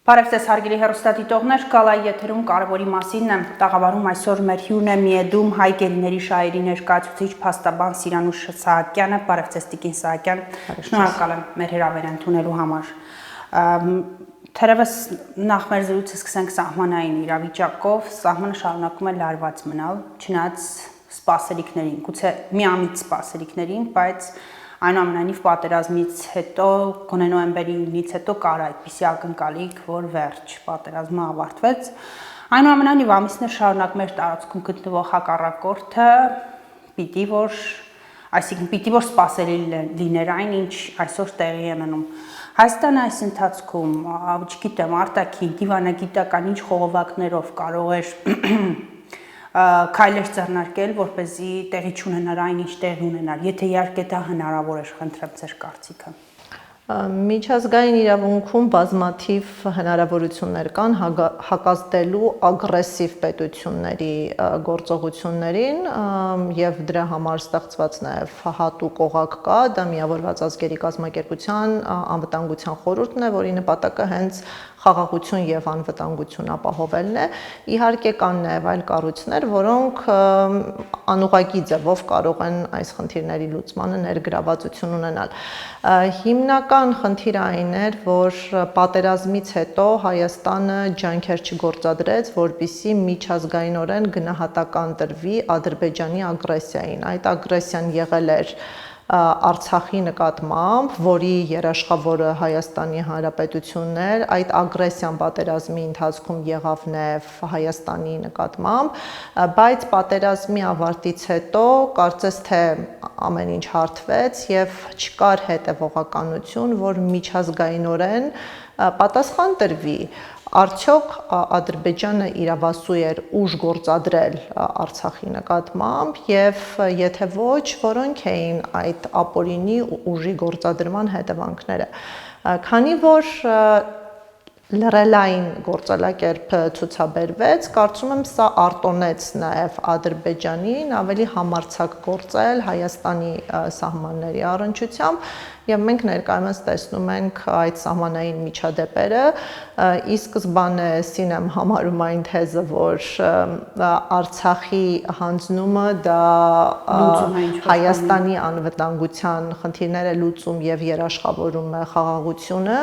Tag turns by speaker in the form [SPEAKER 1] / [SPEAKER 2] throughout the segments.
[SPEAKER 1] Բարև ձեզ հարգելի հեռուստադիտողներ, Գալայի եթերում կարևորի մասին եմ տաղավարում այսօր մեր հյուրն է Միեդում հայ գերիների շահերի ներկայացուցիչ փաստաբան Սիրանուշ Սահակյանը։ Բարև ձեզ Տիկին Սահակյան, շնորհակալ եմ մեր հրավերը ընդունելու համար։ Թերևս նախ մեր զրույցը սկսենք սահմանային իրավիճակով, սահմանը շարունակում է լարված մնալ, չնայած սպասելիքներին, գուցե միամիտ սպասելիքներին, բայց այնուամենայնիվ պատերազմից հետո, գոնե նոյեմբերի 9-ից հետո կար այդպիսի ակնկալիք, որ վերջ պատերազմը ավարտվեց։ Այնուամենայնիվ ամիսներ շարունակ մեր տարածքում գտնվող հակառակորդը պիտի որ սպասելի լիներ այն, ինչ այսօր տեղի է մնում։ Հայաստանը այս ընթացքում, չգիտեմ, արտաքին, դիվանագիտական ինչ խողովակներով կարող էր քայլեր ձեռնարկել, որպեսզի տեղի չունենար այն, ինչ տեղի ունենար, եթե իհարկե դա հնարավոր էր, խնդրեմ ձեր կարծիքը։
[SPEAKER 2] Միջազգային իրավունքում բազմաթիվ հնարավորություններ կան հակազդելու ագրեսիվ պետությունների գործողություններին եւ դրա համար ստեղծված նաեւ հատուկ օղակ կա, դա Միավորված ազգերի կազմակերպության անվտանգության խորհուրդն է, որի նպատակը հենց խաղաղություն եւ անվտանգություն ապահովելն է։ Իհարկե կան նաեւ այլ կառույցներ, որոնք անուղղակի ձևով կարող են այս խնդիրների լուծմանը ներգրավվածություն ունենալ։ Հիմնական խնդիրը այն էր, որ պատերազմից հետո Հայաստանը ջանքեր չգործադրեց, որպեսզի միջազգայինորեն գնահատական տրվի Ադրբեջանի ագրեսիային։ Այդ ագրեսիան եղել էր Արցախի նկատմամբ, որի երաշխավորը Հայաստանի Հանրապետությունն էր, այդ ագրեսիան պատերազմի ընթացքում եղավ նաև Հայաստանի նկատմամբ, բայց պատերազմի ավարտից հետո կարծես թե ամեն ինչ հարթվեց եւ չկար հետևողականություն, որ միջազգայինորեն պատասխան տրվի։ Արդյոք Ադրբեջանը իրավասու էր ուժ գործադրել Արցախի նկատմամբ եւ եթե ոչ, որոնք էին այդ ապօրինի ուժի գործադրման հետևանքները։ Քանի որ լրելային գործելակերպ ցուցաբերվեց, կարծում եմ սա արտոնեց նաև Ադրբեջանին ավելի համարձակ գործել Հայաստանի սահմանների առնչությամբ եւ մենք ներկայումս տեսնում ենք այդ սահմանային միջադեպերը, ի սկզբանե սինեմ համարում այն թեզը, որ Արցախի հանձնումը դա Հայաստանի անվտանգության խնդիրները լուծում եւ երաշխավորում է խաղաղությունը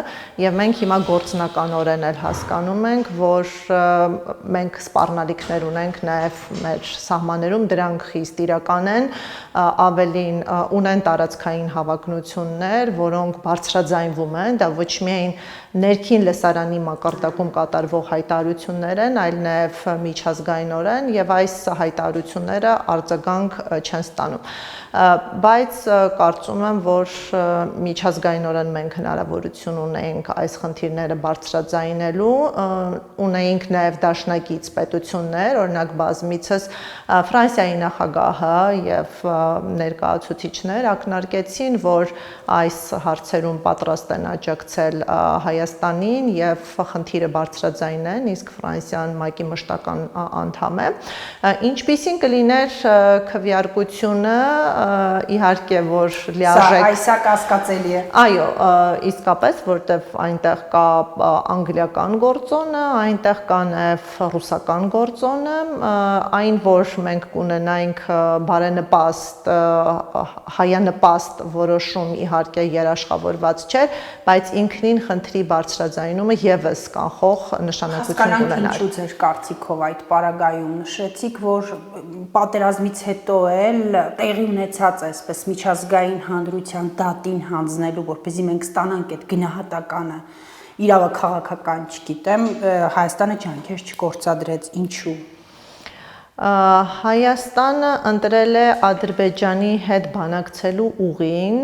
[SPEAKER 2] եւ մենք հիմա գործնականորեն էլ հասկանում ենք, որ մենք սպառնալիքներ ունենք նաեւ մեր սահմաններում, դրանք խիստ իրական են, ավելին ունեն տարածքային հավակնություններ, որոնք բարձրաձայնվում են, դա ոչ միայն ներքին լսարանի մակարդակում կատարվող հայտարարություններ են, այլ նաև միջազգայինորեն եւ այս հայտարարությունները արձագանք չեն ստանում։ Բայց կարծում եմ, որ միջազգայինորեն մենք հնարավորություն ունենք այս խնդիրները բարձրաձայնելու, ունեինք նաև դաշնակից պետություններ, օրինակ բազմիցս Ֆրանսիայի նախագահը եւ ներկայացուցիչներ ակնարկեցին, որ այս հարցերում պատրաստ են աջակցել Հայաստանին եւ խնդիրը բարձրաձայնեն, իսկ Ֆրանսիան ՄԱԿ-ի մշտական անդամ է։ Ինչպիսին կլիներ քվեարկությունը, իհարկե որ լիարժեք
[SPEAKER 1] Սա կասկածելի է։
[SPEAKER 2] Այո, իսկապես, որտեվ այնտեղ կա անգլիական գործոնը, այնտեղ կա նաև ռուսական գործոնը, այն որ մենք կունենայինք բարենպաստ, հայանպաստ որոշում իհարկե երաշխավորված չէր, բայց ինքնին խնդրի բարձրաձայնումը եւս կանխող նշանակություն կունենար։
[SPEAKER 1] Ինչու ձեր կարծիքով այդ պարագայում նշեցիք, որ պատերազմից հետո էլ տեղի ունեցած այսպես միջազգային հանրության դատին հանձնելու, որպեսզի մենք ստանանք այդ գնահատականը, իրավաքաղաքական, չգիտեմ, Հայաստանը ջանքեր չգործադրեց, ինչու։
[SPEAKER 2] Հայաստանը ընտրել է Ադրբեջանի հետ բանակցելու ուղին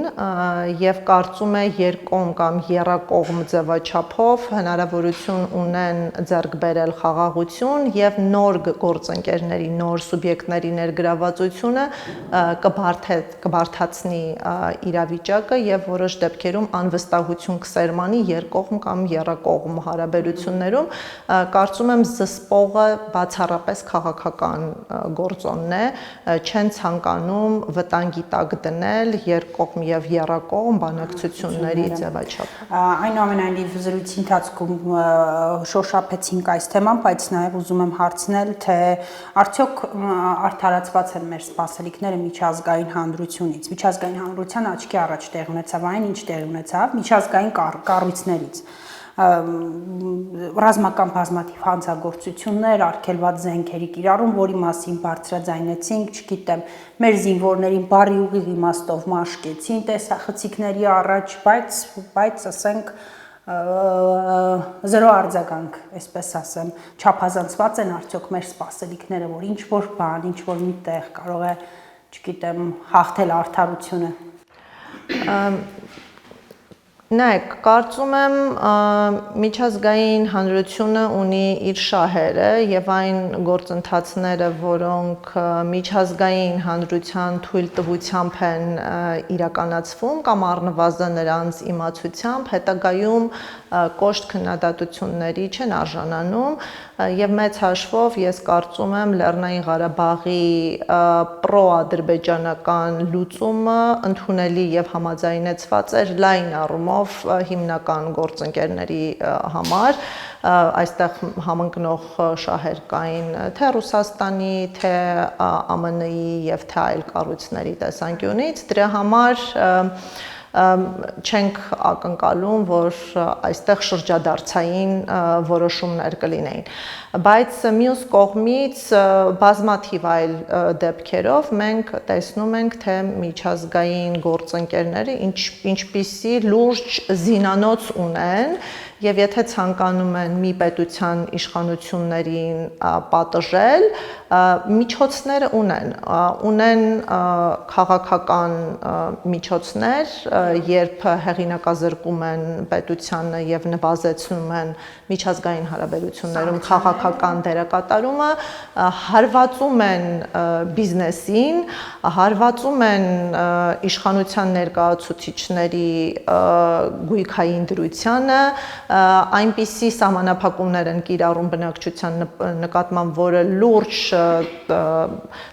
[SPEAKER 2] եւ կարծում է երկկողմ կամ եռակողմ ձևաչափով հնարավորություն ունեն ձեռք բերել խաղաղություն եւ նոր գործընկերների, նոր սուբյեկտների ներգրավվածությունը կբարթացնի իրավիճակը եւ որոշ դեպքերում անվստահություն կսերմանի երկկողմ կամ եռակողմ հարաբերություններում։ Կարծում եմ զսպողը բացառապես քաղաքական հիմնական գործոնն է, չեն ցանկանում վտանգի տակ դնել երկկողմ եւ եռակողմ բանակցությունների ձևաչափ։
[SPEAKER 1] Այնուամենայնիվ զրույցի ընթացքում շոշափեցինք այս թեման, բայց նաև ուզում եմ հարցնել, թե արդյոք արդարացված են մեր սպասելիքները միջազգային հանրությունից։ Միջազգային հանրության աչքի առաջ տեղ ունեցավ այն, ինչ տեղ ունեցավ միջազգային կառույցներից։ Ռազմական բազմաթիվ հանցագործություններ, արգելված զենքերի կիրառում, որի մասին բարձրաձայնեցինք, չգիտեմ, մեր զինվորներին բարի ուղիղ իմաստով մաշկեցին տեսախցիկների առաջ, բայց ասենք զրո արձագանք, այսպես ասեմ, չափազանցված են արդյոք մեր սպասելիքները, որ ինչ որ բան, ինչ որ մի տեղ կարող է, չգիտեմ, հաղթել արդարությունը։
[SPEAKER 2] Նայեք, կարծում եմ միջազգային հանրությունը ունի իր շահերը եւ այն գործընթացները, որոնք միջազգային հանրության թույլտվությամբ են իրականացվում կամ առնվազն նրանց իմացությամբ հետագայում կոշտ քննադատությունների չեն արժանանում եւ մեծ հաշվով ես կարծում եմ Լեռնային Ղարաբաղի պրո-ադրբեջանական լուծումը ընդունելի եւ համաձայնեցված էր լայն առումով հիմնական գործընկերների համար այստեղ համընկնող շահեր կային թե Ռուսաստանի, թե ԱՄՆ-ի եւ թե այլ կառույցների տեսանկյունից դրա համար չենք ակնկալում, որ այստեղ շրջադարձային որոշումներ կլինեին, բայց մյուս կողմից բազմաթիվ այլ դեպքերով մենք տեսնում ենք, թե միջազգային գործընկերները ինչպիսի լուրջ զինանոց ունեն եւ եթե ցանկանում են մի պետության իշխանություններին պատժել, միջոցները ունեն քաղաքական միջոցներ, երբ հեղինակազրկում են պետությանը եւ նվազեցնում են միջազգային հարաբերություններում քաղաքական դերակատարումը, հարվածում են բիզնեսին, հարվածում են իշխանության ներկայացուցիչների գույքային դրությանը, այնպիսի սահմանափակումներ են կիրառում բնակչության նկատմամբ, որը լուրջ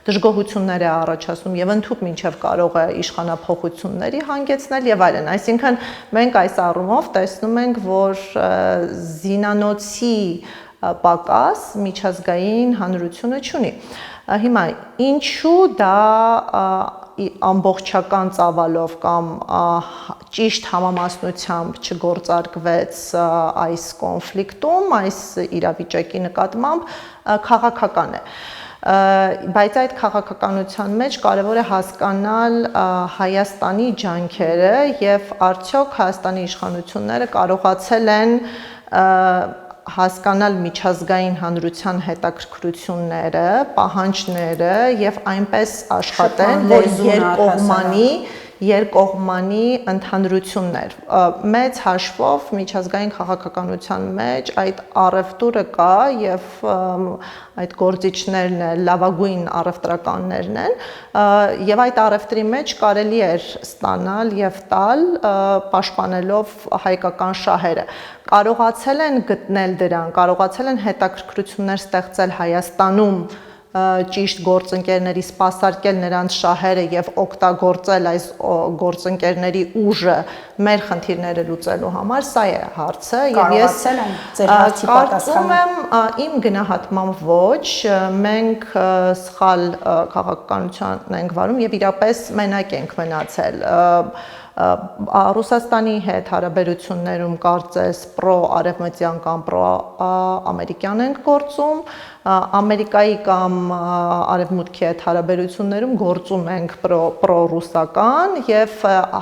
[SPEAKER 2] դժգոհություններ է առաջացնում եւ ընդհանուր մինչեւ կարող է իշխանափոխությունների հանգեցնել եւ այլն։ Այսինքն մենք այս առումով տեսնում ենք, որ զինանոցի պակաս միջազգային հանրությունը չունի։ Հիմա ինչու դա ամբողջական ծավալով կամ ճիշտ համամասնությամբ չգործարկվեց այս կոնֆլիկտում, այս իրավիճակի նկատմամբ քաղաքական է։ Բայց այդ քաղաքականության մեջ կարևոր է հասկանալ Հայաստանի ջանքերը եւ արդյոք Հայաստանի իշխանությունները կարողացել են հասկանալ միջազգային հանրության հետաքրքրությունները, պահանջները եւ այնպես աշխատեն, որ երկկողմանի ընդհանրություններ։ Մեծ հաշվով միջազգային քաղաքականության մեջ այդ առևտուրը կա եւ այդ գործիչներն են, լավագույն առևտրականներն են եւ այդ առևտրի մեջ կարելի էր ստանալ եւ տալ պաշտպանելով հայկական շահերը։ Կարողացել են գտնել դրան, կարողացել են հետաքրքրություններ ստեղծել Հայաստանում ճիշտ գործընկերների սպասարկել նրանց շահերը եւ օգտագործել այս գործընկերների ուժը մեր խնդիրները լուծելու համար, սա է հարցը եւ ես կարծում եմ իմ գնահատմամբ ոչ, մենք սխալ քաղաքականություն ենք վարում եւ իրապես մենակ ենք մնացել Ռուսաստանի հետ հարաբերություններում կարծես պրո-արևմտյան կամ պրո-ամերիկյան ենք գործում, Ամերիկայի կամ արևմուտքի հետ հարաբերություններում գործում ենք պրո-ռուսական եւ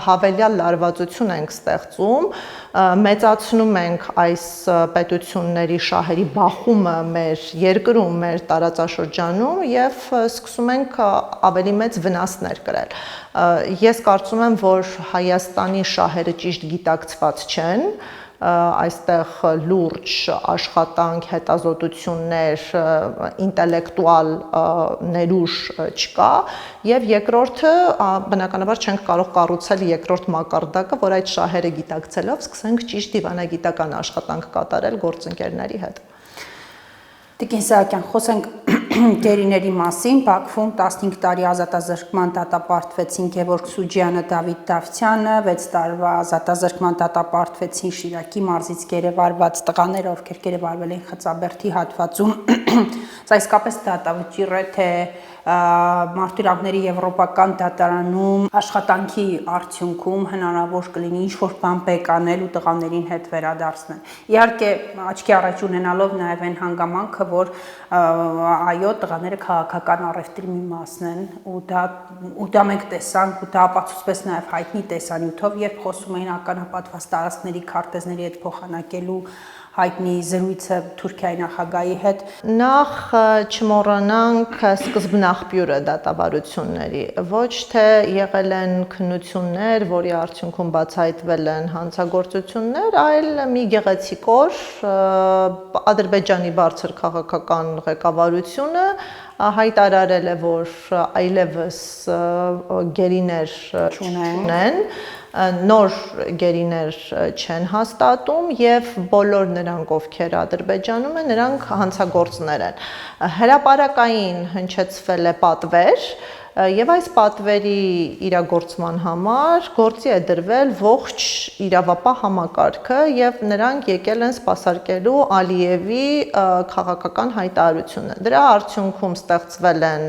[SPEAKER 2] հավելյալ լարվածություն ենք ստեղծում, մեծացնում ենք այս պետությունների շահերի բախումը մեր երկրում, մեր տարածաշրջանում եւ սկսում ենք ավելի մեծ վնասներ կրել։ Ես կարծում եմ, որ Հայաստանի շահերը ճիշտ գիտակցված չեն, այստեղ լուրջ աշխատանք, հետազոտություններ, ինտելեկտուալ ներուժ չկա եւ երկրորդը բնականաբար չենք կարող կառուցել երկրորդ մակարդակը, որ այդ շահերը գիտակցելով սկսենք ճիշտ դիվանագիտական աշխատանք կատարել գործընկերների հետ։
[SPEAKER 1] Տիկին Սահակյան, խոսենք գերիների մասին Բաքվում 15 տարի ազատազրկման դատապարտվեցին Գևորգ Սուջյանը, Դավիթ Դավթյանը, 6 տարվա ազատազրկման դատապարտվեցին Շիրակի մարզից գերեվարված տղաները, ովքեր գերեվարվել են Խծաբերդի հատվածում։ Սա իսկապես դատավճիռ է, թե Մարդու իրավունքների եվրոպական դատարանում աշխատանքի արդյունքում հնարավոր կլինի ինչ-որ բան բեկանել ու տղաներին հետ վերադարձնել։ Իհարկե, աչքի առաջ ունենալով նաև այն հանգամանքը, որ այո, տղաները քաղաքական առևտրի մի մասն են ու դա մենք տեսանք ու դա ապացուցվեց նաև հայտնի տեսանյութով, երբ խոսում էին ականապատված տարածքների քարտեզների հետ փոխանակելու հայտնի զրույցը Թուրքիայի նախագահի հետ։
[SPEAKER 2] Նախ չմոռանանք սկզբնաղբյուրը դատավարությունների, ոչ թե եղել են քննություններ, որի արդյունքում բացահայտվել են հանցագործություններ, այլ մի գեղեցիկ օր Ադրբեջանի բարձր քաղաքական ղեկավարությունը հայտարարել է, որ այլևս գերիներ չունեն, նոր գերիներ չեն հաստատում եւ բոլոր նրանք, ովքեր Ադրբեջանում են, նրանք հանցագործներ են։ Հրապարակային հնչեցվել է պատվեր եւ այս պատվերի իրագործման համար գործի է դրվել ողջ իրավապահ համակարգը եւ նրանք եկել են սպասարկելու Ալիևի քաղաքական հայտարարությունը։ Դրա արդյունքում ստեղծվել են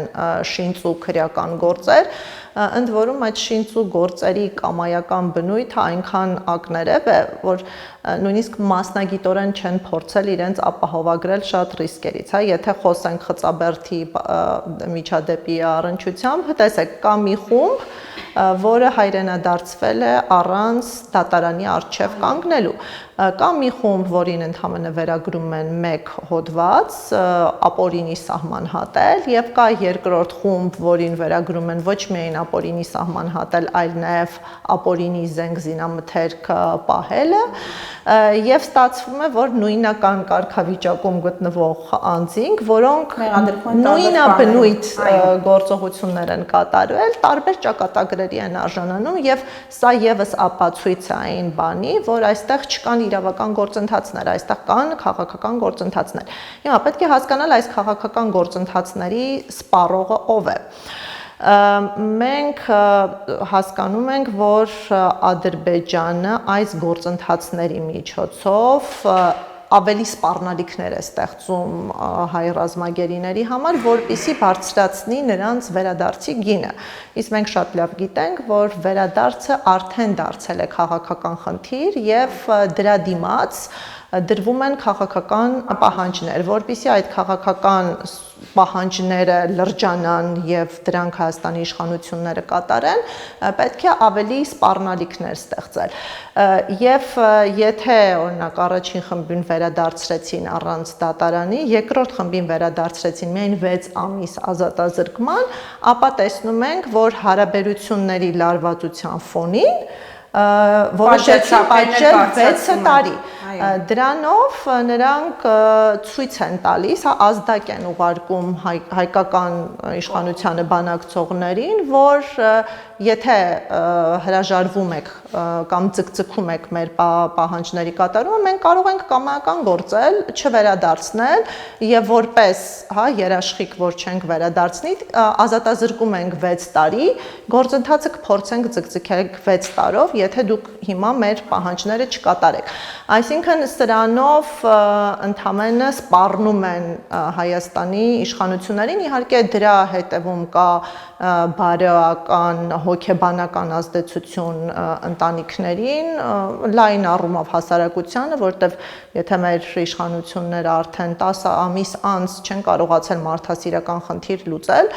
[SPEAKER 2] շինծ ու քրեական գործեր, ընդ որում այդ շինծ ու գործերի կամայական բնույթը այնքան ակներև է, որ նույնիսկ մասնագիտորեն չեն փորձել իրենց ապահովագրել շատ ռիսկերից, հա, եթե խոսենք Խծաբերդի միջադեպի առնչությամբ, տեսեք, կա մի խումբ, որը հայրենադարձվել է առանց դատարանի առջև կանգնելու։ Կա մի խումբ, որին ընդհանրապես վերագրում են մեկ հոդված, ապօրինի սահման հատել, եւ կա երկրորդ խումբ, որին վերագրում են ոչ միայն ապօրինի սահման հատել, այլ նաեւ ապօրինի զենք զինամթերք պահելը, եւ ստացվում է, որ նույնական կարգավիճակում գտնվող անձինք, որոնք նույնաբնույթ գործողություններ են կատարել, տարբեր ճակատագրերի են արժանանում եւ սա եւս ապացույց է այն բանի, որ այստեղ չկան իրավական գործընթացներ, այստեղ կան քաղաքական գործընթացներ։ Հիմա պետք է հասկանալ այս քաղաքական գործընթացների սպառողը ով է։ Մենք հասկանում ենք, որ Ադրբեջանը այս գործընթացների միջոցով ավելի սպառնալիքներ է ստեղծում հայ ռազմագերիների համար, որպեսզի բարձրացնի նրանց վերադարձի գինը։ Իսկ մենք շատ լավ գիտենք, որ վերադարձը արդեն դարձել է քաղաքական խնդիր եւ դրա դիմաց դրվում են քաղաքական պահանջներ, որպեսզի այդ քաղաքական պահանջները լրջանան եւ դրանք Հայաստանի իշխանությունները կատարեն, պետք է ավելի սպառնալիքներ ստեղծել։ Եվ եթե օրինակ առաջին խմբին վերադարձրեցին առանց դատարանի, երկրորդ խմբին վերադարձրեցին միայն 6 ամիս ազատազրկման, ապա տեսնում ենք, որ հարաբերությունների լարվածության ֆոնին որոշեցին պատժել 6 տարի։ Դրանով նրանք ցույց են տալիս, ազդակ են ուղարկում հայկական իշխանությանը բանակցողներին, որ եթե հրաժարվում եք կամ ձգձգում եք մեր պահանջների կատարումը, մենք կարող ենք կամայական գործել, չվերադարձնել եւ որպես, հա, երաշխիք, որ չենք վերադարձնի, ազատազրկում ենք 6 տարի, գործընթացը կփորձենք ձգձգել 6 տարով, եթե դուք հիմա մեր պահանջները չկատարեք։ Այսինքն սրանով ընդհանրապես սպառնում են Հայաստանի իշխանություններին, իհարկե դրա հետևում կա բարոյական, հոգեբանական ազդեցություն ընտանիքներին, լայն առումով հասարակությանը, որտեվ եթե մեր իշխանությունները արդեն 10 ամիս անց չեն կարողացել մարդասիրական խնդիր լուծել,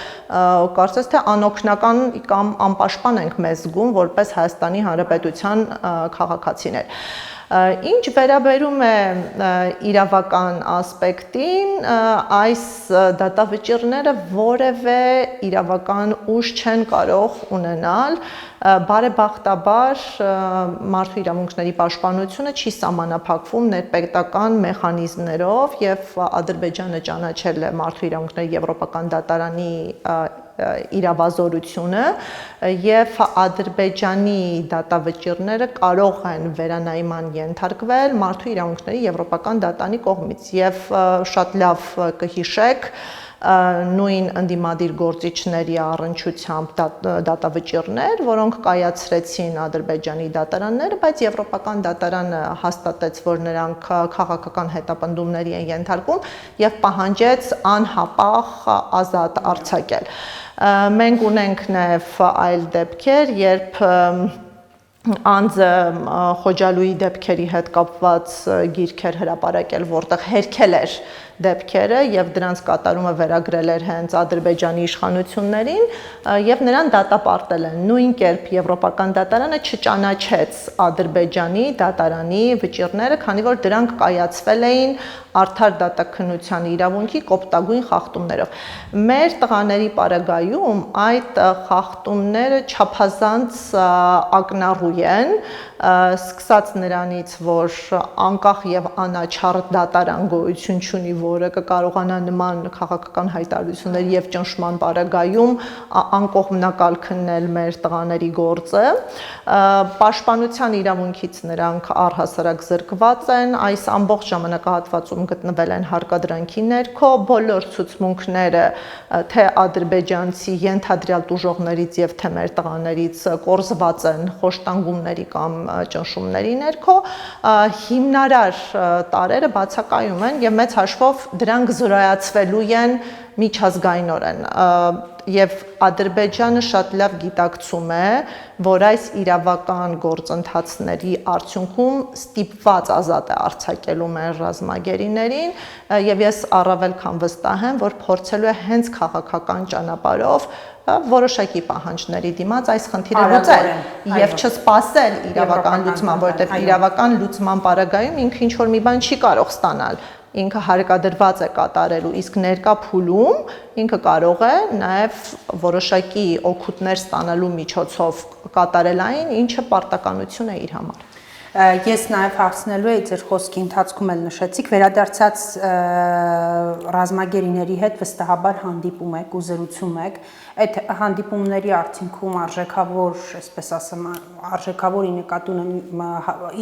[SPEAKER 2] կարծես թե անօգնական կամ անպաշտպան ենք մեզ զգում որպես Հայաստանի Հանրապետության քաղաքացիներ։ Ինչ վերաբերում է իրավական ասպեկտին, այս դատավճիռները որևէ իրավական ուժ չեն կարող ունենալ, բարեբախտաբար մարդու իրավունքների պաշտպանությունը չի սահմանափակվում ներպետական մեխանիզմներով եւ Ադրբեջանը ճանաչել է մարդու իրավունքների եվրոպական դատարանի իրավազորությունը եւ Ադրբեջանի դատավճիռները կարող են վերանայման ենթարկվել մարդու իրավունքների եվրոպական դատարանի կողմից եւ շատ լավ կհիշեք նույն ընդդիմադիր գործիչների առնչությամբ դատավճիռներ, որոնք կայացրեցին Ադրբեջանի դատարանները, բայց Եվրոպական դատարանը հաստատեց, որ նրանք քաղաքական հետապնդումների են ենթարկվում եւ պահանջեց անհապաղ ազատ արձակել։ Մենք ունենք նաև այլ դեպքեր, երբ անձը Խոջալույի դեպքերի հետ կապված գիրքեր հրապարակել, որտեղ հերքել էր դեպքերը եւ դրանց կատարումը վերագրել էր հենց Ադրբեջանի իշխանություններին եւ նրան դատապարտել են։ Նույն կերպ Եվրոպական դատարանը չճանաչեց Ադրբեջանի դատարանի վճիռները, քանի որ դրանք կայացվել էին արդար դատաքննության իրավունքի կոպտագույն խախտումներով։ Մեր տղաների պարագայում այդ խախտումները չափազանց ակնառու են, սկսած նրանից, որ անկախ եւ անաչառ դատարան գոյություն չունի, որը կկարողանա նման քաղաքական հայտարարությունների եւ ճնշման պարագայում անկողմնակալ քննել մեր տղաների գործը, պաշտպանության իրավունքից նրանք առհասարակ զրկված են, այս ամբողջ ժամանակահատվածում գտնվել են հարկադրանքի ներքո, բոլոր ցուցմունքները թե ադրբեջանցի ենթադրյալ տուժողներից եւ թե մեր տղաներից կորզված են խոշտանգումների կամ ճնշումների ներքո, հիմնարար տարերը բացակայում են եւ մեծ հաշվով դրանք զրոյացվելու են միջազգայինորեն եւ Ադրբեջանը շատ լավ գիտակցում է, որ այս իրավական գործընթացների արդյունքում ստիպված ազատ է արձակելու մեր ռազմագերիներին եւ ես առավել քան վստահ եմ, որ փորձելու է հենց քաղաքական ճանապարհով որոշակի պահանջների դիմաց այս խնդիրը լուծել եւ չսպասել իրավական լուծման, որովհետեւ իրավական լուծման պարագայում ինքը ինչ որ մի բան չի կարող ստանալ, ինքը հարկադրված է կատարելու, իսկ ներկա փուլում ինքը կարող է նաև որոշակի օգուտներ ստանալու միջոցով կատարել այն, ինչը պարտականություն է իր համար։
[SPEAKER 1] Ես նաև հարցնելու եի ձեր խոսքի ընթացքում էլ նշեցիք, վերադարձած ռազմագերիների հետ վստահաբար հանդիպում եք ու զրուցում եք, այդ հանդիպումների արդյունքում արժեքավոր, այսպես ասեմ, արժեքավորի նկատի ունեմ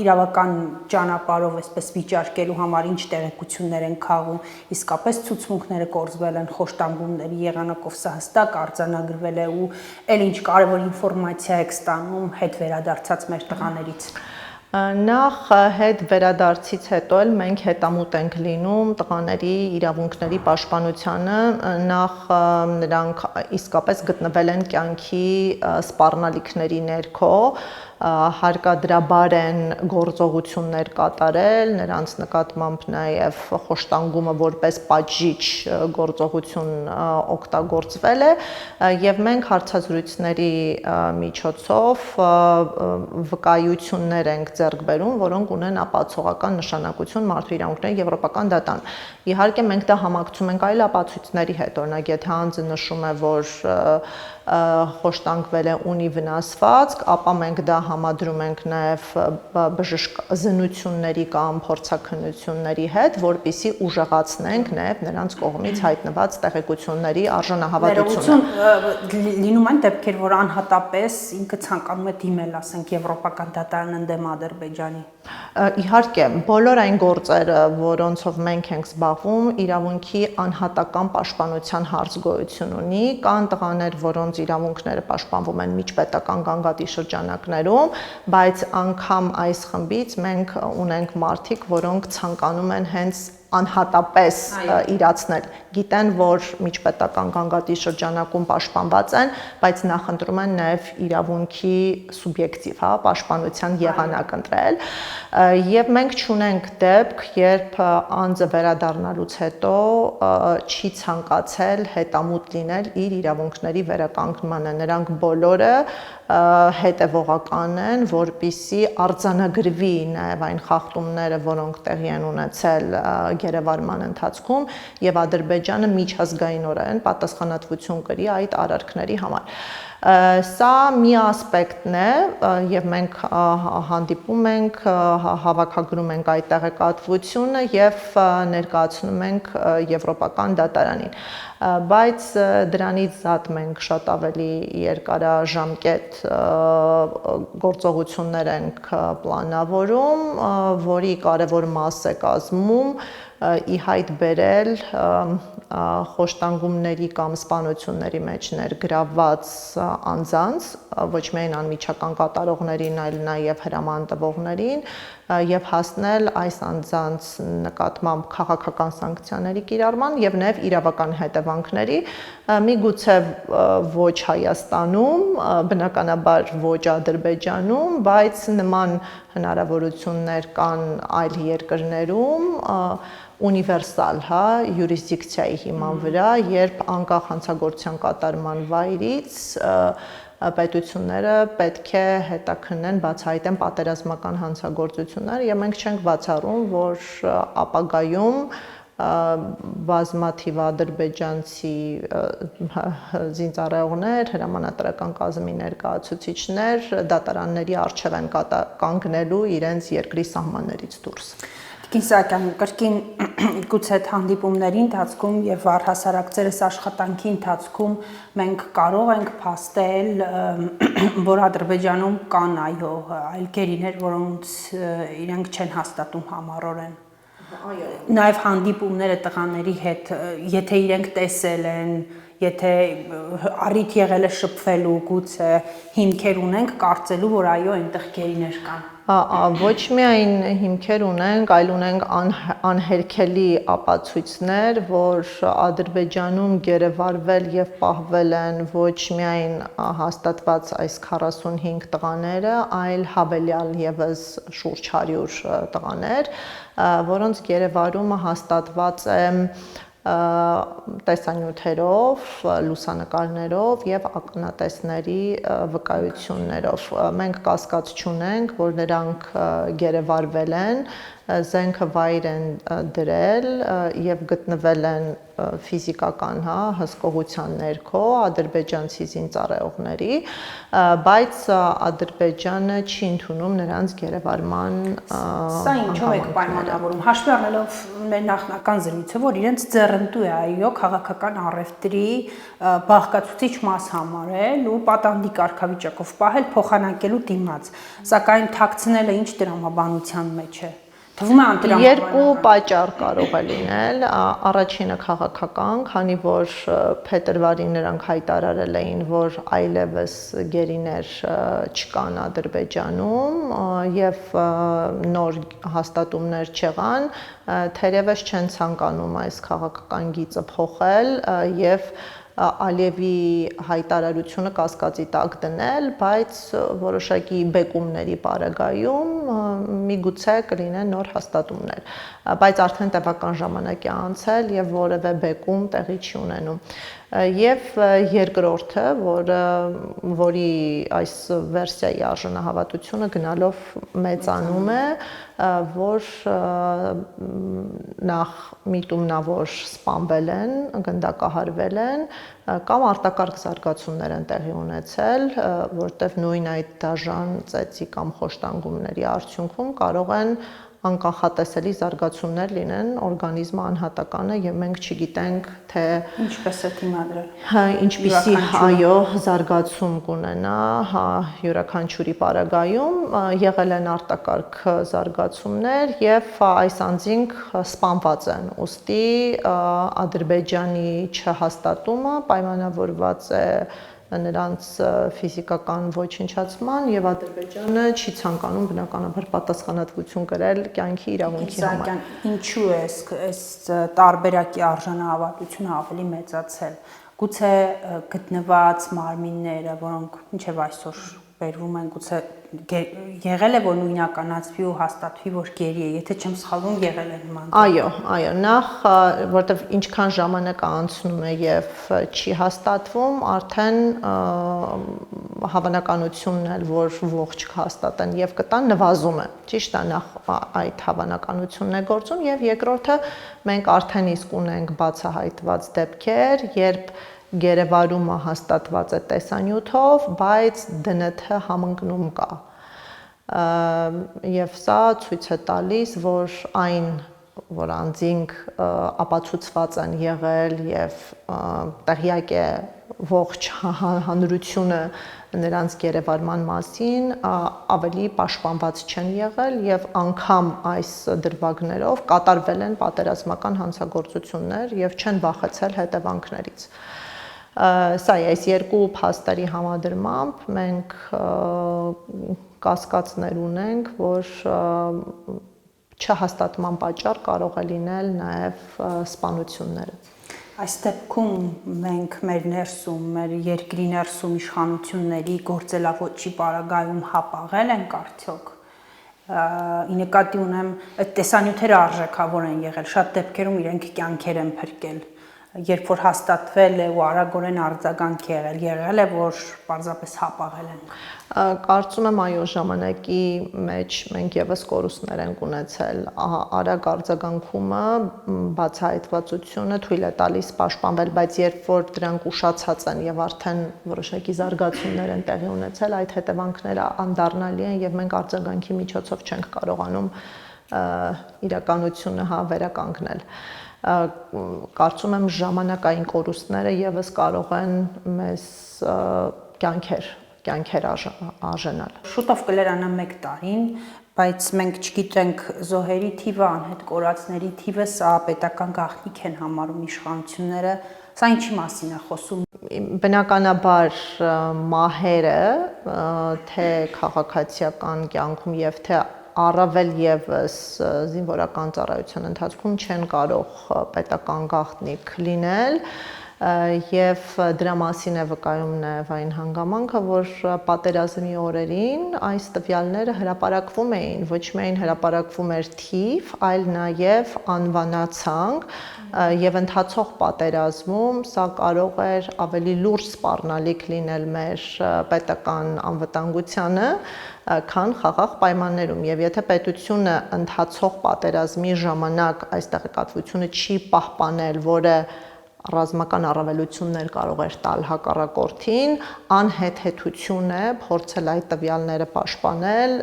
[SPEAKER 1] իրավական ճանապարհով այսպես վիճարկելու համար ինչ տեղեկություններ են քաղում, իսկապես ցուցմունքները կորզվել են, խոշտանգումների եղանակով սա հստակ արձանագրվել է ու էլ ինչ կարևոր ինֆորմացիա եք ստանում հետ վերադարձած մեր տղաներից։
[SPEAKER 2] Նախ հետ վերադարձից հետո էլ մենք հետամուտ ենք լինում տղաների իրավունքների պաշտպանությանը, նախ նրանք իսկապես գտնվել են կյանքի սպառնալիքների ներքո, հարկադրաբար են գործողություններ կատարել, նրանց նկատմամբ նաև խոշտանգումը որպես պատժիչ գործողություն օգտագործվել է եւ մենք հարցազրույցների միջոցով վկայություններ ենք ձեռք բերում, որոնք ունեն ապացուցողական նշանակություն մարդու իրավունքների Եվրոպական դատարան։ Իհարկե մենք դա համակցում ենք այլ ապացույցների հետ, օրինակ եթե անձը նշում է, որ խոշտանգվել է ունի վնասվածք, ապա մենք դա համադրում ենք նաև բժշկ զնությունների կամ փորձաքննությունների հետ, որպեսզի ուժեղացնենք նաև նրանց կողմից հայտնված տեղեկությունների արժանահավատությունը։
[SPEAKER 1] Լինում են դեպքեր, որ անհատապես ինքը ցանկանում է դիմել, ասենք, Եվրոպական դատարան ընդդեմ Ադրբեջանի։
[SPEAKER 2] Իհարկե, բոլոր այն գործերը, որոնցով մենք ենք զբաղվում, իրավունքի անհատական պաշտպանության հարց գոյություն ունի, կան տղաներ, որոնց իրավունքները պաշտպանվում են միջպետական գանգատի շրջանակներում, բայց անգամ այս խմբից մենք ունենք մարդիկ, որոնք ցանկանում են հենց անհատապես իրացնել, գիտեն, որ միջպետական գանգատի շրջանակում պաշտպանված են, բայց նախընտրում են նաև իրավունքի սուբյեկտիվ, պաշտպանության եղանակ ընտրել, եւ մենք չունենք դեպք, երբ անձը վերադառնալուց հետո չի ցանկացել հետամուտ լինել իր իրավունքների վերականգնմանը, նրանք բոլորը հետևողական են, որպեսզի արձանագրվի նաև այն խախտումները, որոնք տեղի են ունեցել գերեվարման ընթացքում եւ Ադրբեջանը միջազգայինորեն պատասխանատվություն կրի այդ արարքների համար։ Սա մի ասպեկտն է եւ մենք հանդիպում ենք, հավաքագրում ենք այդ տեղեկատվությունը եւ ներկայացնում ենք Եվրոպական դատարանին։ Բայց դրանից զատ մենք շատ ավելի երկարաժամկետ գործողություններ ենք պլանավորում, որի կարևոր մաս է կազմում ի հայտ բերել խոշտանգումների կամ սպանությունների մեջ ներգրավված անձանց, ոչ միայն անմիջական կատարողներին, այլ նաև հրամանտվողներին եւ հասնել այս անձանց նկատմամբ քաղաքական սանկցիաների կիրառման եւ նաեւ իրավական հետևանքների, միգուցե ոչ Հայաստանում, բնականաբար ոչ Ադրբեջանում, բայց նման հնարավորություններ կան այլ երկրներում ունիվերսալ, հա, յուրիսդիկցիայի հիման վրա, երբ անկախ հանցագործության կատարման վայրից պետությունները պետք է հետաքննեն, բացահայտեն պատերազմական հանցագործություններ եւ մենք չենք բացառում, որ ապագայում բազմաթիվ ադրբեջանցի զինծառայողներ, հրամանատարական կազմի ներկայացուցիչներ դատարանների առջև են կանգնելու իրենց երկրի սահմաններից դուրս։
[SPEAKER 1] Տիկին Սահակյան, կրկին գուցե այդ հանդիպումների ընթացքում եւ առհասարակ ձերս աշխատանքի ընթացքում մենք կարող ենք փաստել, որ Ադրբեջանում կան այո այլ գերիներ, որոնց իրենք չեն հաստատում համառորեն։ Նաեւ հանդիպումները տղաների հետ, եթե իրենք տեսել են, եթե առիթ եղել է շփվելու, գուցե հիմքեր ունենք կարծելու, որ այո այնտեղ գերիներ կան։
[SPEAKER 2] Ոչ միայն հիմքեր ունենք, այլ ունենք անհերքելի ապացույցներ, որ Ադրբեջանում գերեվարվել եւ պահվել են ոչ միայն հաստատված այս 45 տղաները, այլ հավելյալ եւս շուրջ 100 տղաներ, որոնց գերեվարումը հաստատված է տեսանյութերով, լուսանկարներով եւ ականատեսների վկայություններով։ Մենք կասկած չունենք, որ նրանք գերեվարվել են, զենքը վայր են դրել եւ գտնվել են ֆիզիկական, հա, հսկողության ներքո ադրբեջանցի զինծառայողների, բայց Ադրբեջանը չի ընդունում նրանց գերեվարման
[SPEAKER 1] Սա ինչով է պայմանավորում, հաշվի առնելով մեր նախնական զրույցը, որ իրենց ձեռնտու է այո քաղաքական առևտրի բաղկացուցիչ մաս համարել ու պատանդի կարգավիճակով պահել փոխանակելու դիմաց, սակայն թաքցնելը ինչ տրամաբանության մեջ է։ Թվում է անտրամաբանական։
[SPEAKER 2] Երկու պատճառ կարող է լինել, առաջինը քաղաքական, քանի որ փետրվարին նրանք հայտարարել էին, որ այլևս գերիներ չկան Ադրբեջանում եւ նոր հաստատումներ չեղան, թերևս չեն ցանկանում այս քաղաքական գիծը փոխել եւ Ալիևի հայտարարությունը կասկածի տակ դնել, բայց որոշակի բեկումների պարագայում միգուցե կլինեն նոր հաստատումներ, բայց արդեն տևական ժամանակ է անցել եւ որևէ բեկում տեղի չի ունենում։ Եվ երկրորդը, որի այս վերսիայի արժանահավատությունը գնալով մեծանում է, որ նախ միտումնավոր սպանվել են, գնդակահարվել են կամ արտակարգ զարգացումներ են տեղի ունեցել, որտեղ նույն այդ դաժան ծեծի կամ խոշտանգումների արդյունքում կարող են անկանխատեսելի զարգացումներ լինեն օրգանիզմը անհատականը եւ մենք չգիտենք թե
[SPEAKER 1] ինչպես է դիմադրել,
[SPEAKER 2] ինչպիսի այո զարգացում կունենա յուրաքանչյուրի պարագայում, եղել են արտակարգ զարգացումներ եւ այս անձինք սպանված են, ուստի Ադրբեջանի չհաստատումը պայմանավորված է նրանց ֆիզիկական ոչնչացման եւ Ադրբեջանը չի ցանկանում բնականաբար պատասխանատվություն կրել կյանքի իրավունքի համար։
[SPEAKER 1] Ինչու է այս տարբերակի արժանահավատությունը ավելի մեծացել։ Գուցե գտնված մարմինները, որոնք մինչև այսօր բերվում են, գուցե եղել է որ նույնականացվի ու հաստատվի որ գերի է, եթե չեմ սխալվում եղել է նման։
[SPEAKER 2] Այո, նախ որտեվ ինչքան ժամանակ անցնում է եւ չի հաստատվում, արդեն հավանականությունն էլ որ ողջ կհաստատեն եւ կտան նվազում է։ Ճիշտ է, նախ այդ հավանականությունն է գործում եւ երկրորդը մենք արդեն իսկ ունենք բացահայտված դեպքեր, երբ գերեվարումը հաստատված է տեսանյութով, բայց ԴՆԹ համընկնում կա։ Եվ սա ցույց է տալիս, որ այն, որ անձինք ապացուցված են եղել եւ տեղյակ է ողջ հանրությունը նրանց գերեվարման մասին ավելի պաշտպանված չեն եղել եւ անգամ այս դրվագներով կատարվել են պատերազմական հանցագործություններ եւ չեն վախեցել հետևանքներից։ Սա է այս երկու փաստերի համադրմամբ մենք կասկածներ ունենք, որ չհաստատման պատճառ կարող է լինել նաև սպանությունները։
[SPEAKER 1] Այս դեպքում մենք մեր ներսում, մեր երկրի ներսում իշխանությունների գործելավոճի պարագայում հապաղել ենք արդյոք։ Ի նկատի ունեմ այդ տեսանյութերը արժեքավոր են եղել, շատ դեպքերում իրենք կյանքեր են փրկել։ Երբ որ հաստատվել է ու արագորեն արձագանք եղել է, որ պարզապես հապաղել են։
[SPEAKER 2] Կարծում եմ այո, ժամանակի մեջ մենք եւս կորուստներ ենք ունեցել։ Արագ արձագանքումը, բացահայտվածությունը թույլ է տալիս պաշտպանվել, բայց երբ որ դրանք ուշացած են եւ արդեն որոշակի զարգացումներ են տեղի ունեցել, այդ հետևանքները անդառնալի են եւ մենք արձագանքի միջոցով չենք կարողանում իրականությունը վերականգնել։ Կարծում եմ ժամանակային կորուստները եւս կարող են մեզ կյանքեր արժանալ։
[SPEAKER 1] Շուտով կլերանա 1 տարին, բայց մենք չգիտենք զոհերի թիվը, անհետ կորածների թիվը, սա պետական գաղտնիք են համարում իշխանությունները։ Սա ինչի մասին է խոսում։
[SPEAKER 2] Բնականաբար մահերը, թե քաղաքացիական կյանքում եւ թե առավել եւս զինվորական ծառայության ընթացքում չեն կարող պետական գաղտնիք լինել եւ դրա մասին է վկայում նաեւ այն հանգամանքը, որ պատերազմի օրերին այս տվյալները հրապարակվում էին, ոչ միայն հրապարակվում էր թիվ, այլ նաեւ անվանացանք եւ ընթացող պատերազմում սա կարող էր ավելի լուրջ սպառնալիք լինել մեր պետական անվտանգությանը, քան խաղաղ պայմաններում եւ եթե պետությունը ընթացող պատերազմի ժամանակ այս տեղեկատվությունը չի պահպանել, որը ռազմական առավելություններ կարող էր տալ հակառակորդին, անհեթեթություն է փորձել այդ տվյալները պաշտպանել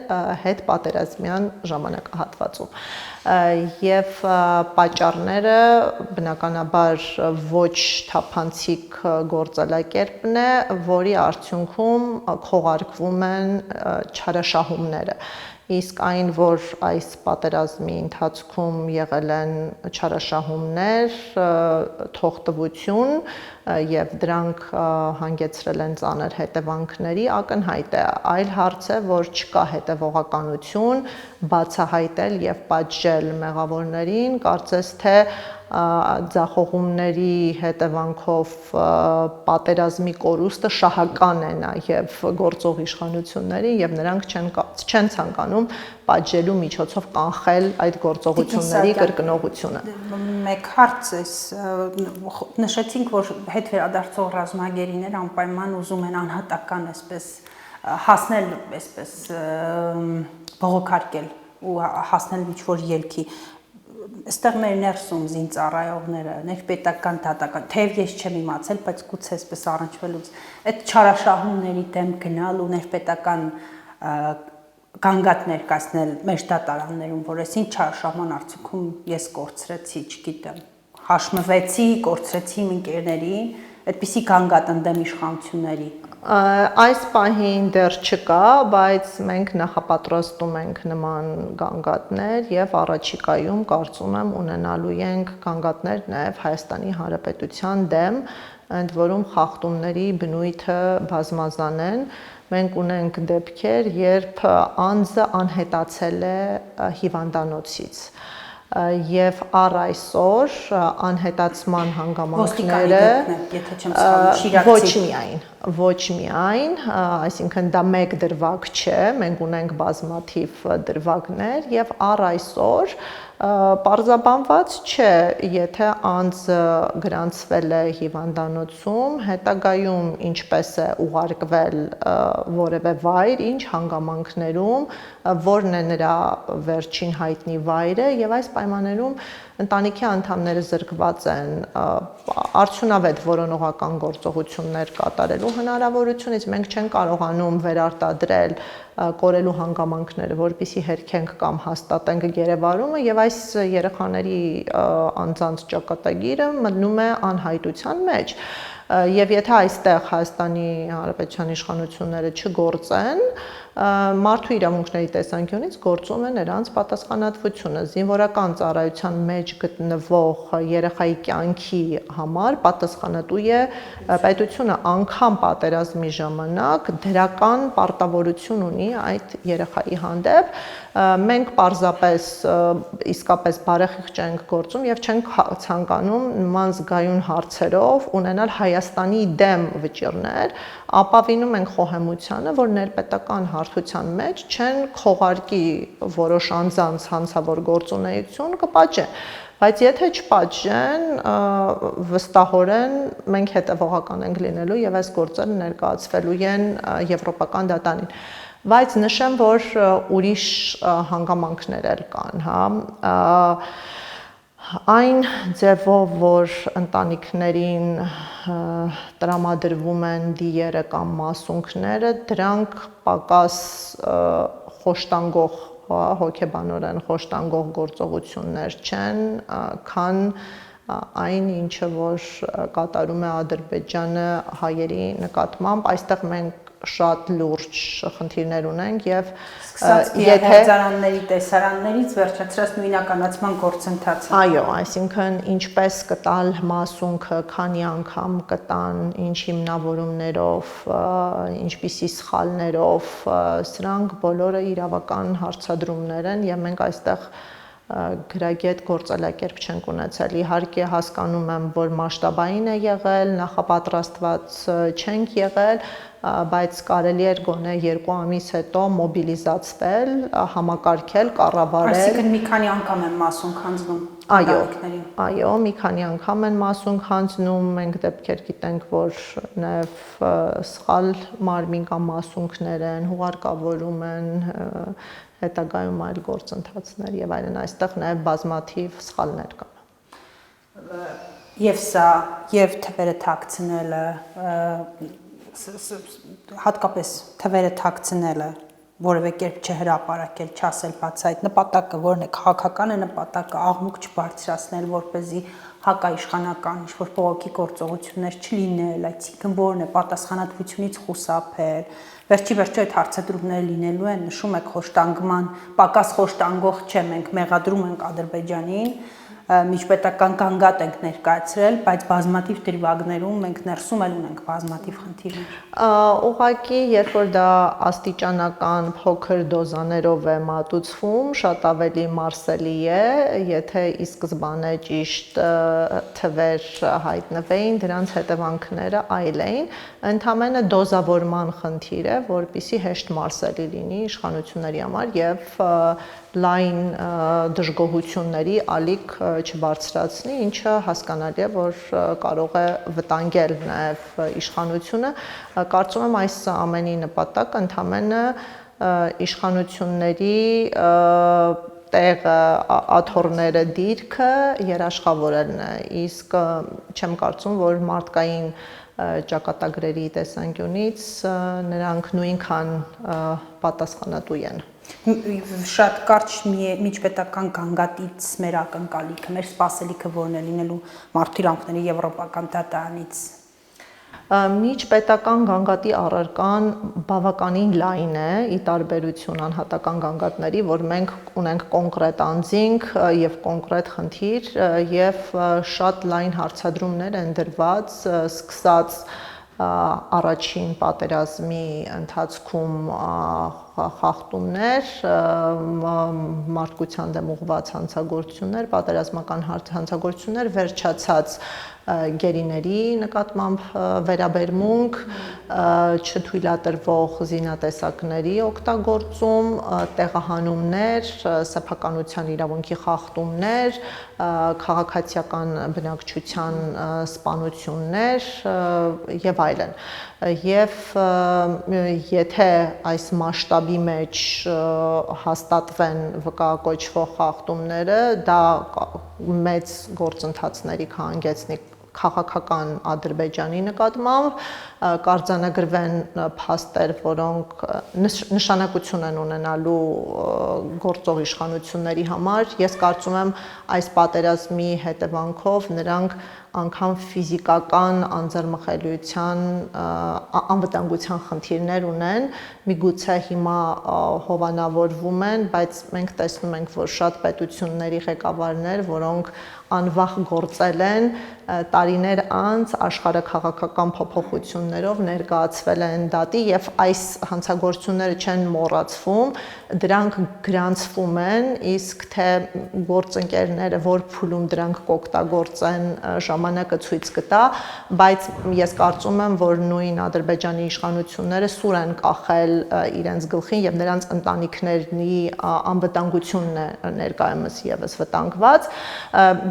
[SPEAKER 2] հետ պատերազմյան ժամանակահատվածում։ Եվ պատճառները բնականաբար ոչ թափանցիկ գործելակերպն է, որի արդյունքում քողարկվում են չարաշահումները։ Իսկ այն, որ այս պատերազմի ընթացքում եղել են չարաշահումներ, թողտվություն եւ դրանք հանգեցրել են ծանր հետևանքների, ակնհայտ է։ Այլ հարց է, որ չկա հետևողականություն բացահայտել եւ պատժել մեղավորներին, կարծես թե ձախողումների հետևանքով պատերազմի կորուստը շահական է նաև գործող իշխանությունների եւ նրանք չեն ցանկանում պատժելու միջոցով կանխել այդ գործողությունների կրկնողությունը։
[SPEAKER 1] Մեկ հարց է, նշեցինք, որ հետ վերադարձող ռազմագերիներ անպայման ուզում են անհատական այսպես հասնել, այսպես բողոքարկել ու հասնել ինչ-որ ելքի։ Այստեղ մեր ներսում զինծառայողները, ներպետական դատական, թեև ես չեմ իմացել, բայց գուցե այսպես առնչվելուց այդ չարաշահումների դեմ գնալ ու ներպետական գանգատ ներկայացնել մեր դատարաններում, որ այս ինչ չարաշահման արդյունքում ես կորցրեցի, չգիտեմ, հաշմվեցի, կորցրեցի իմ ընկերների, այդպիսի գանգատ ընդդեմ իշխանությունների։
[SPEAKER 2] Այս պահին դեռ չկա, բայց մենք նախապատրաստում ենք նման գանգատներ եւ առաջիկայում կարծում եմ ունենալու ենք գանգատներ նաեւ Հայաստանի Հանրապետության դեմ, ընդ որում խախտումների բնույթը բազմազան են։ Մենք ունենք դեպքեր, երբ անձը անհետացել է հիվանդանոցից եւ առ այսօր անհետացման հանգամանքները ոչ միայն, այսինքն դա մեկ դրվագ չէ, մենք ունենք բազմաթիվ դրվագներ եւ առ այսօր պարզաբանված չէ, եթե անձը գրանցվել է հիվանդանոցում, հետագայում ինչպես է ուղարկվել որևէ վայր, ինչ հանգամանքներում, որն է նրա վերջին հայտնի վայրը եւ այս պայմաններում ընտանիքի անդամները զրկված են արդյունավետ որոնողական գործողություններ կատարելու հնարավորությունից, մենք չենք կարողանում վերարտադրել կորելու հանգամանքները, որպեսզի հերքենք կամ հաստատենք գերեվարումը եւ այս երեխաների անձանց ճակատագիրը մտնում է անհայտության մեջ։ Եվ եթե այստեղ Հայաստանի Հանրապետության իշխանությունները չգործեն, մարդու իրավունքների տեսանկյունից գործում է նրանց պատասխանատվությունը։ Զինվորական ծառայության մեջ գտնվող երեխայի կյանքի համար պատասխանատու է պետությունը, անգամ պատերազմի ժամանակ դրական պարտավորություն ունի այդ երեխայի հանդեպ։ Մենք պարզապես իսկապես բարեխիղճ ենք գործում եւ չենք ցանկանում նման զգայուն հարցերով ունենալ Հայաստանի դեմ վճիռներ, ապավինում ենք խոհեմությանը, որ ներպետական հարթության մեջ չեն քողարկի որոշ անձանց հանցավոր գործունեություն կպատժեն, բայց եթե չպատժեն, վստահորեն մենք հետևողական ենք լինելու եւ այս գործերը ներկայացվելու են Եվրոպական դատարանին։ Բայց նշեմ, որ ուրիշ հանգամանքներ էլ կան, հա, այն ձևով, որ ընտանիքներին տրամադրվում են դիերը կամ մասունքները, դրանք պակաս խոշտանգող, հոգեբանորեն խոշտանգող գործողություններ չեն, քան այն, ինչը որ կատարում է Ադրբեջանը հայերի նկատմամբ, այստեղ մենք շատ լուրջ խնդիրներ ունենք եւ
[SPEAKER 1] եթե հերձարանների տեսարաններից վերջացրած նույնականացման գործընթացը։
[SPEAKER 2] Այո, այսինքն ինչպես կտալ մասունքը, քանի անգամ կտան, ինչ հիմնավորումներով, ինչպիսի սխալներով, սրանք բոլորը իրավական հարցադրումներ են եւ մենք այստեղ գրագետ գործելակերպ չենք ունեցել։ Իհարկե հասկանում եմ, որ մասշտաբային է եղել, նախապատրաստված չենք եղել, բայց կարելի էր գոնե 2 ամիս հետո մոբիլիզացվել, համակարգել, կառավարել։
[SPEAKER 1] Այսինքն մի քանի անգամ են մասունք հանձնում ընտանիքներին։
[SPEAKER 2] Այո, մի քանի անգամ են մասունք հանձնում, մենք դեպքեր գիտենք, որ նաև սխալ մարմին կամ մասունքներ են, հուղարկավորում են, հետագայում այլ գործընթացներ եւ այլն, այստեղ նաև բազմաթիվ սխալներ կան։
[SPEAKER 1] Եվ սա, եւ թվերը թաքցնելը, հատկապես թվերը թաքցնելը, որևէ կերպ չհրապարակել, չասել բացայտ, նպատակը որն է, քաղաքական է նպատակը, աղմուկ չբարձրացնել, որպեսզի հակաիշխանական ինչ-որ բողոքի գործողություններ չլինել, այսինքն որն է, պատասխանատվությունից խուսափել։ Վերջի վերջո այդ հարցադրումները լինելու են, նշում եք խոշտանգման, պակաս խոշտանգող չէ, մենք մեղադրում ենք Ադրբեջանին, միջպետական գանգատ ենք ներկայացրել, բայց բազմաթիվ դրվագներում մենք ներսում էլ ունենք բազմաթիվ խնդիրներ։
[SPEAKER 2] Ուղղակի, երբ որ դա աստիճանական փոքր դոզաներով է մատուցվում, շատ ավելի մարսելի է, եթե ի սկզբանե ճիշտ թվեր հայտնվեին, դրանց հետևանքները այլ էին, ընդհանրապես դոզավորման խնդիր է, որպեսզի հեշտ մարսելի լինի իշխանությունների համար եւ լայն դժգոհությունների ալիք չբարձրացնի, ինչը հասկանալի է, որ կարող է վտանգել նաև իշխանությունը։ Կարծում եմ այս ամենի նպատակը ընդհանրապես իշխանությունների տեղը, աթոռները, դիրքը երաշխավորելն է, իսկ չեմ կարծում, որ մարդկային ճակատագրերի տեսանկյունից նրանք նույնքան պատասխանատու են։
[SPEAKER 1] Շատ կարճ միջպետական գանգատից մեր ակնկալիքը, մեր սպասելիքը որն է լինելու մարդու իրավունքների եվրոպական դատարանից։
[SPEAKER 2] Միջպետական գանգատի առարկան բավականին լայն է, ի տարբերություն անհատական գանգատների, որ մենք ունենք կոնկրետ անձինք եւ կոնկրետ խնդիր եւ շատ լայն հարցադրումներ են դրված, սկսած առաջին պատերազմի ընթացքում խախտումներ, մարդկության դեմ ուղղված հանցագործություններ, պատերազմական հանցագործություններ, վերջացած գերիների նկատմամբ վերաբերմունք, չթույլատրվող զինատեսակների օգտագործում, տեղահանումներ, սեփականության իրավունքի խախտումներ, քաղաքացիական բնակչության սպանություններ եւ այլն։ Եվ եթե այս մասշտաբի մեջ հաստատվեն վկայակոչվող խախտումները, դա մեծ գործընթացների կհանգեցնի քաղաքական Ադրբեջանի նկատմամբ, կարձանագրվեն փաստեր, որոնք նշանակություն են ունենալու գործող իշխանությունների համար։ Ես կարծում եմ այս պատերազմի հետևանքով նրանք անգամ ֆիզիկական անձեռմխելիության անվտանգության խնդիրներ ունեն, միգուցե հիմա հովանավորվում են, բայց մենք տեսնում ենք, որ շատ պետությունների ղեկավարներ, որոնք անվախ գործել են տարիներ անց աշխարհաքաղաքական փոփոխություններով ներկայացվել են դատի եւ այս հանցագործությունները չեն մոռացվում, դրանք գրանցվում են, իսկ թե գործընկերները որ փուլում դրանք կօգտագործեն ժամանակը ցույց կտա, բայց ես կարծում եմ, որ նույն Ադրբեջանի իշխանությունները սուր են կախել իրենց գլխին եւ նրանց ընտանիքների անվտանգությունն է ներկայումս եւս վտանգված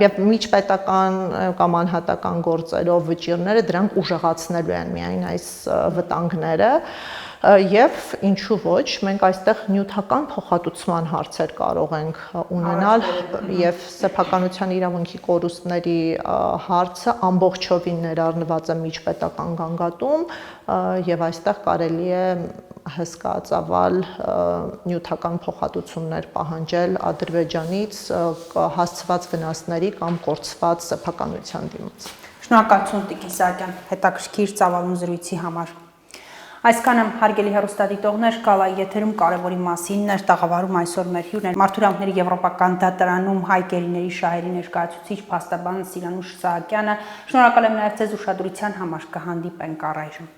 [SPEAKER 2] եւ միջպետական կամ անհատական գործերով վճիրները դրանք ուժեղացնելու են միայն այս վտանգները եւ ինչու ոչ մենք այստեղ նյութական փոխհատուցման հարցեր կարող ենք ունենալ եւ սեփականության իրավունքի կորուստների հարցը ամբողջովին ներառնված է միջպետական գանգատում եւ այստեղ կարելի է հսկացավալ նյութական փոխհատուցումներ պահանջել Ադրբեջանից հասցված վնասների կամ կորցված սեփականության դիմաց։
[SPEAKER 1] Շնորհակալություն Տիկին Սահակյան հետաքրքիր ծավալուն զրույցի համար։ Այսքանը հարգելի հեռուստադիտողներ, Գալայի եթերում կարևորի մասին տաղավարում այսօր մեր հյուրն Մարդու իրավունքների եվրոպական դատարանում հայ գերիների շահերի ներկայացուցիչ փաստաբան Սիրանուշ Սահակյանը։ Շնորհակալ եմ նաև ձեզ ուշադրության համար, կհանդիպենք առայժմ։